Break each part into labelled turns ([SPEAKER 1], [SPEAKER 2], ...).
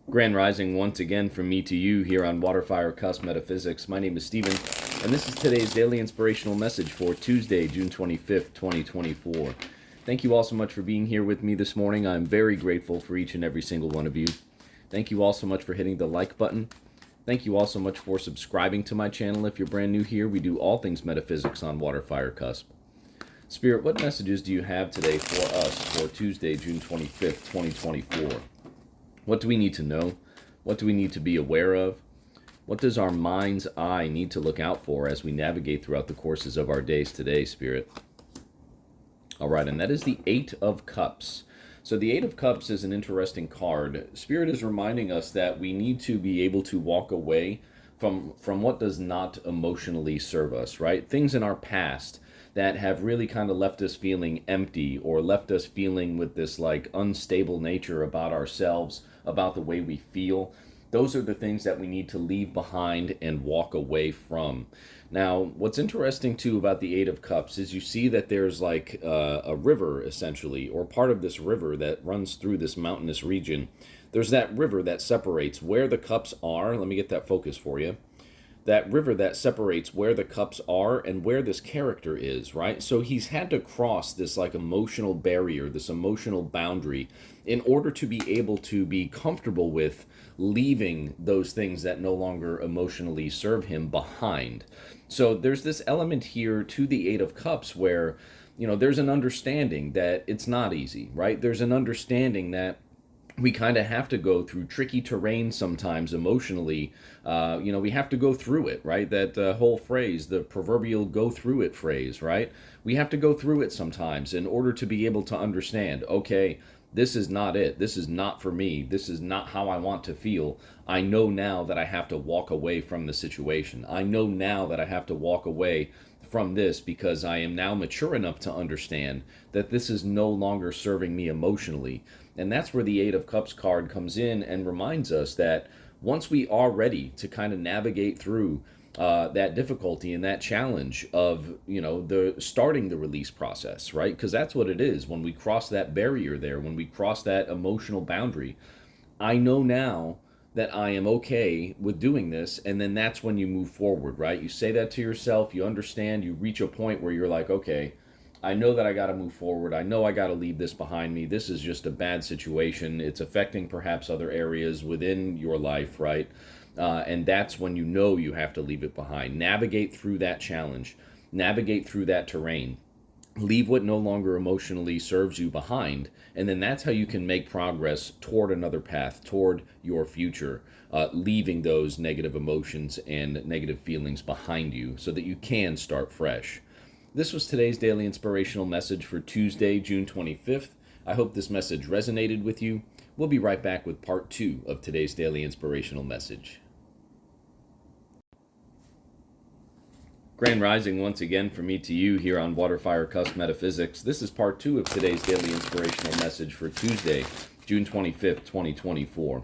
[SPEAKER 1] Grand Rising once again from me to you here on WaterFireCusp Metaphysics. My name is Steven, and this is today's daily inspirational message for Tuesday, June 25th, 2024. Thank you all so much for being here with me this morning. I'm very grateful for each and every single one of you. Thank you all so much for hitting the like button. Thank you all so much for subscribing to my channel. If you're brand new here, we do all things metaphysics on WaterFireCusp. Spirit, what messages do you have today for us for Tuesday, June 25th, 2024? What do we need to know? What do we need to be aware of? What does our mind's eye need to look out for as we navigate throughout the courses of our days today, Spirit? All right, and that is the Eight of Cups. So the Eight of Cups is an interesting card. Spirit is reminding us that we need to be able to walk away from what does not emotionally serve us, right? Things in our past that have really kind of left us feeling empty or left us feeling with this like unstable nature about ourselves, about the way we feel. Those are the things that we need to leave behind and walk away from. Now, what's interesting too about the Eight of Cups is you see that there's like a river essentially, or part of this river that runs through this mountainous region. There's that river that separates where the cups are. Let me get that focus for you. That river that separates where the cups are and where this character is, right? So he's had to cross this like emotional barrier, this emotional boundary, in order to be able to be comfortable with leaving those things that no longer emotionally serve him behind. So there's this element here to the Eight of Cups where, there's an understanding that it's not easy, right? There's an understanding that we kind of have to go through tricky terrain sometimes emotionally. We have to go through it, right? That whole phrase, the proverbial go through it phrase, right? We have to go through it sometimes in order to be able to understand, okay, this is not it. This is not for me. This is not how I want to feel. I know now that I have to walk away from the situation. I know now that I have to walk away from this because I am now mature enough to understand that this is no longer serving me emotionally. And that's where the Eight of Cups card comes in and reminds us that once we are ready to kind of navigate through that difficulty and that challenge of, the starting the release process, right? Because that's what it is. When we cross that barrier there, when we cross that emotional boundary, I know now that I am okay with doing this. And then that's when you move forward, right? You say that to yourself, you understand, you reach a point where you're like, okay, I know that I got to move forward. I know I got to leave this behind me. This is just a bad situation. It's affecting perhaps other areas within your life, right? And that's when you have to leave it behind. Navigate through that challenge. Navigate through that terrain. Leave what no longer emotionally serves you behind. And then that's how you can make progress toward another path, toward your future, leaving those negative emotions and negative feelings behind you so that you can start fresh. This was today's daily inspirational message for Tuesday, June 25th. I hope this message resonated with you. We'll be right back with part 2 of today's daily inspirational message. Grand Rising once again from me to you here on WaterFireCusp Metaphysics. This is part 2 of today's daily inspirational message for Tuesday, June 25th, 2024.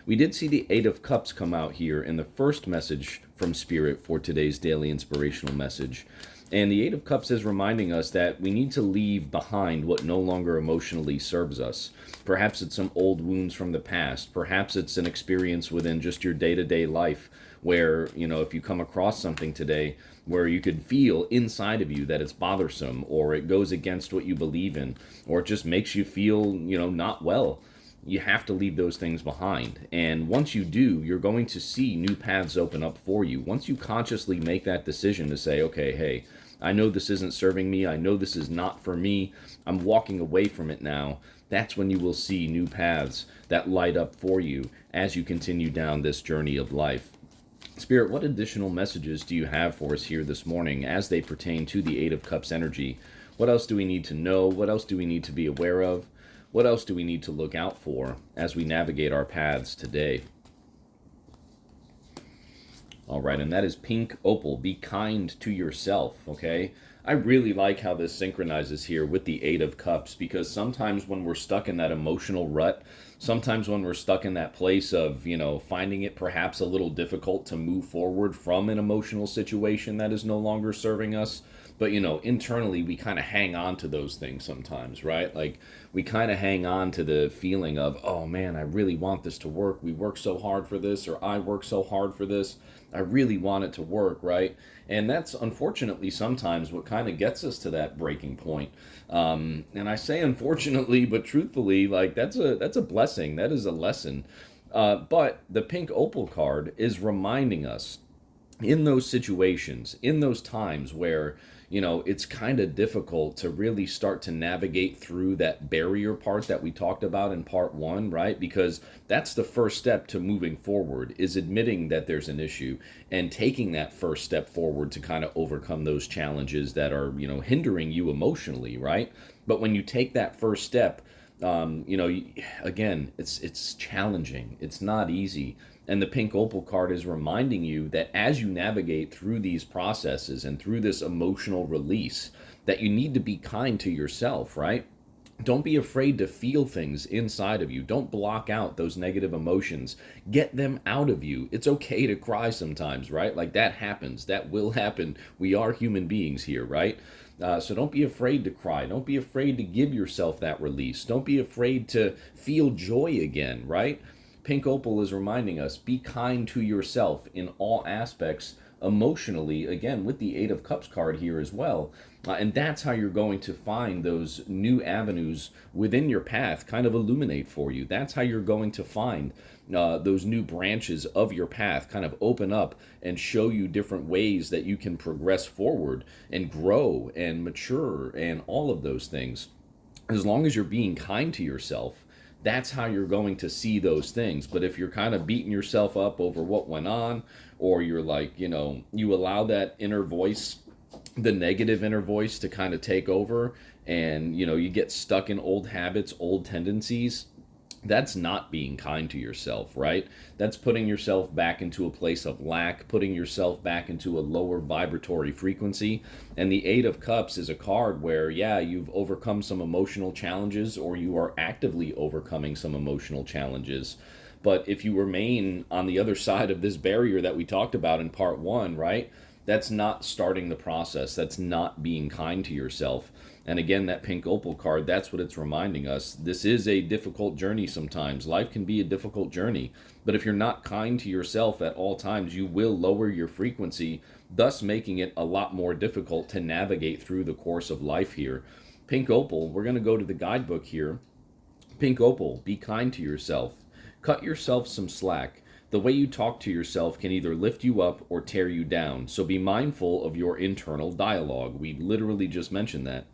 [SPEAKER 1] We did see the Eight of Cups come out here in the first message from Spirit for today's daily inspirational message. And the Eight of Cups is reminding us that we need to leave behind what no longer emotionally serves us. Perhaps it's some old wounds from the past. Perhaps it's an experience within just your day-to-day life where, if you come across something today where you could feel inside of you that it's bothersome or it goes against what you believe in or it just makes you feel, not well. You have to leave those things behind. And once you do, you're going to see new paths open up for you. Once you consciously make that decision to say, okay, hey, I know this isn't serving me. I know this is not for me. I'm walking away from it now. That's when you will see new paths that light up for you as you continue down this journey of life. Spirit, what additional messages do you have for us here this morning as they pertain to the Eight of Cups energy? What else do we need to know? What else do we need to be aware of? What else do we need to look out for as we navigate our paths today? All right, and that is Pink Opal. Be kind to yourself, okay? I really like how this synchronizes here with the Eight of Cups because sometimes when we're stuck in that emotional rut, sometimes when we're stuck in that place of, finding it perhaps a little difficult to move forward from an emotional situation that is no longer serving us, But, internally, we kind of hang on to those things sometimes, right? Like, we kind of hang on to the feeling of, oh man, I really want this to work. We work so hard for this, or I work so hard for this. I really want it to work, right? And that's unfortunately sometimes what kind of gets us to that breaking point. And I say unfortunately, but truthfully, like that's a blessing. That is a lesson. But the pink opal card is reminding us in those situations, in those times where, it's kind of difficult to really start to navigate through that barrier part that we talked about in part one, right? Because that's the first step to moving forward, is admitting that there's an issue and taking that first step forward to kind of overcome those challenges that are, hindering you emotionally, right? But when you take that first step, again, it's challenging. It's not easy. And the pink opal card is reminding you that as you navigate through these processes and through this emotional release, that you need to be kind to yourself, right? Don't be afraid to feel things inside of you. Don't block out those negative emotions. Get them out of you. It's okay to cry sometimes, right? Like that happens. That will happen. We are human beings here, right? So don't be afraid to cry. Don't be afraid to give yourself that release. Don't be afraid to feel joy again, right? Pink opal is reminding us, be kind to yourself in all aspects emotionally, again, with the Eight of Cups card here as well. And that's how you're going to find those new avenues within your path kind of illuminate for you. That's how you're going to find those new branches of your path kind of open up and show you different ways that you can progress forward and grow and mature and all of those things. As long as you're being kind to yourself, that's how you're going to see those things. But if you're kind of beating yourself up over what went on, or you're like, you allow that inner voice, the negative inner voice, to kind of take over, and, you get stuck in old habits, old tendencies, that's not being kind to yourself, right? That's putting yourself back into a place of lack, putting yourself back into a lower vibratory frequency. And the Eight of Cups is a card where, yeah, you've overcome some emotional challenges, or you are actively overcoming some emotional challenges. But if you remain on the other side of this barrier that we talked about in part one, right? That's not starting the process. That's not being kind to yourself. And again, that pink opal card, that's what it's reminding us. This is a difficult journey sometimes. Life can be a difficult journey. But if you're not kind to yourself at all times, you will lower your frequency, thus making it a lot more difficult to navigate through the course of life here. Pink opal, we're going to go to the guidebook here. Pink opal, be kind to yourself. Cut yourself some slack. The way you talk to yourself can either lift you up or tear you down, so be mindful of your internal dialogue. We literally just mentioned that.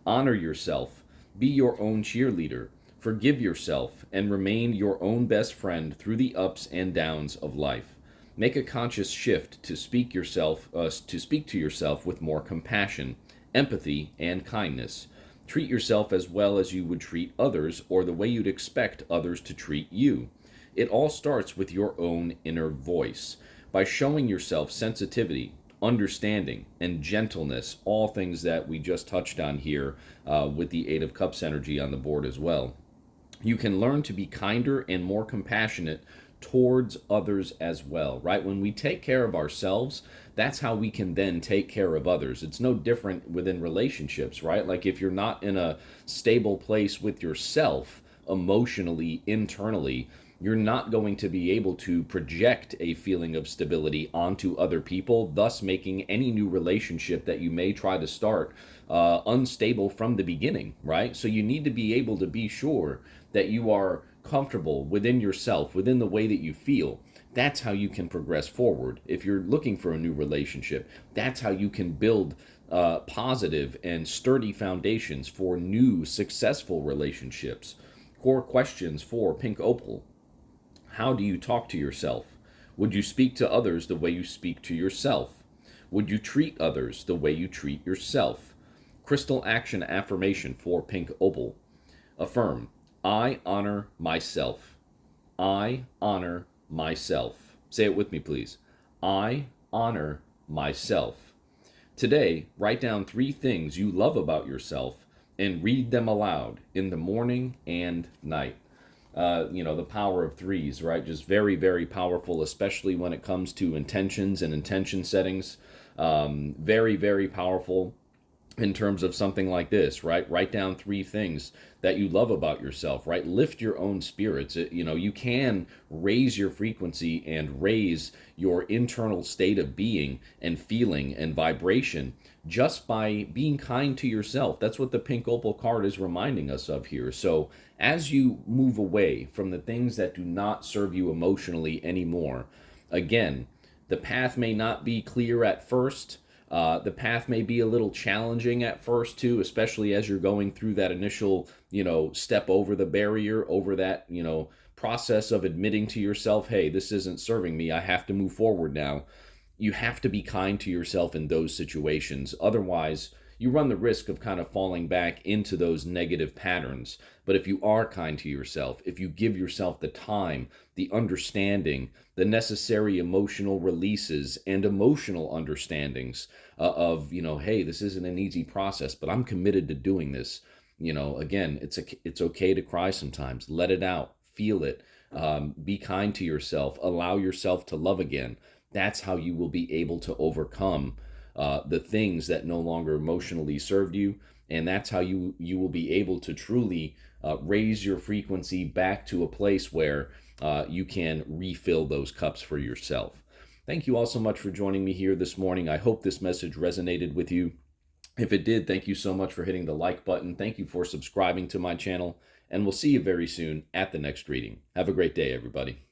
[SPEAKER 1] Honor yourself. Be your own cheerleader. Forgive yourself and remain your own best friend through the ups and downs of life. Make a conscious shift to speak to yourself with more compassion, empathy, and kindness. Treat yourself as well as you would treat others, or the way you'd expect others to treat you. It all starts with your own inner voice. By showing yourself sensitivity, understanding, and gentleness, all things that we just touched on here with the Eight of Cups energy on the board as well, you can learn to be kinder and more compassionate towards others as well, right? When we take care of ourselves, that's how we can then take care of others. It's no different within relationships, right? Like if you're not in a stable place with yourself emotionally, internally, you're not going to be able to project a feeling of stability onto other people, thus making any new relationship that you may try to start unstable from the beginning, right? So you need to be able to be sure that you are comfortable within yourself, within the way that you feel. That's how you can progress forward. If you're looking for a new relationship, that's how you can build positive and sturdy foundations for new, successful relationships. Core questions for Pink Opal. How do you talk to yourself? Would you speak to others the way you speak to yourself? Would you treat others the way you treat yourself? Crystal action affirmation for Pink Opal. Affirm, I honor myself. I honor myself. Say it with me, please. I honor myself. Today, write down 3 things you love about yourself and read them aloud in the morning and night. The power of 3s, right? Just very, very powerful, especially when it comes to intentions and intention settings. Very, very powerful. in terms of something like this, right? Write down 3 things that you love about yourself, right? Lift your own spirits. You can raise your frequency and raise your internal state of being and feeling and vibration just by being kind to yourself. That's what the pink opal card is reminding us of here. So as you move away from the things that do not serve you emotionally anymore, again, the path may not be clear at first. The path may be a little challenging at first too, especially as you're going through that initial, step over the barrier, over that, process of admitting to yourself, hey, this isn't serving me. I have to move forward now. You have to be kind to yourself in those situations. Otherwise, you run the risk of kind of falling back into those negative patterns. But if you are kind to yourself, if you give yourself the time, the understanding, the necessary emotional releases and emotional understandings of, hey, this isn't an easy process, but I'm committed to doing this. Again, it's okay to cry sometimes. Let it out, feel it. Be kind to yourself. Allow yourself to love again. That's how you will be able to overcome the things that no longer emotionally served you, and that's how you will be able to truly raise your frequency back to a place where you can refill those cups for yourself. Thank you all so much for joining me here this morning. I hope this message resonated with you. If it did, thank you so much for hitting the like button. Thank you for subscribing to my channel, and we'll see you very soon at the next reading. Have a great day, everybody.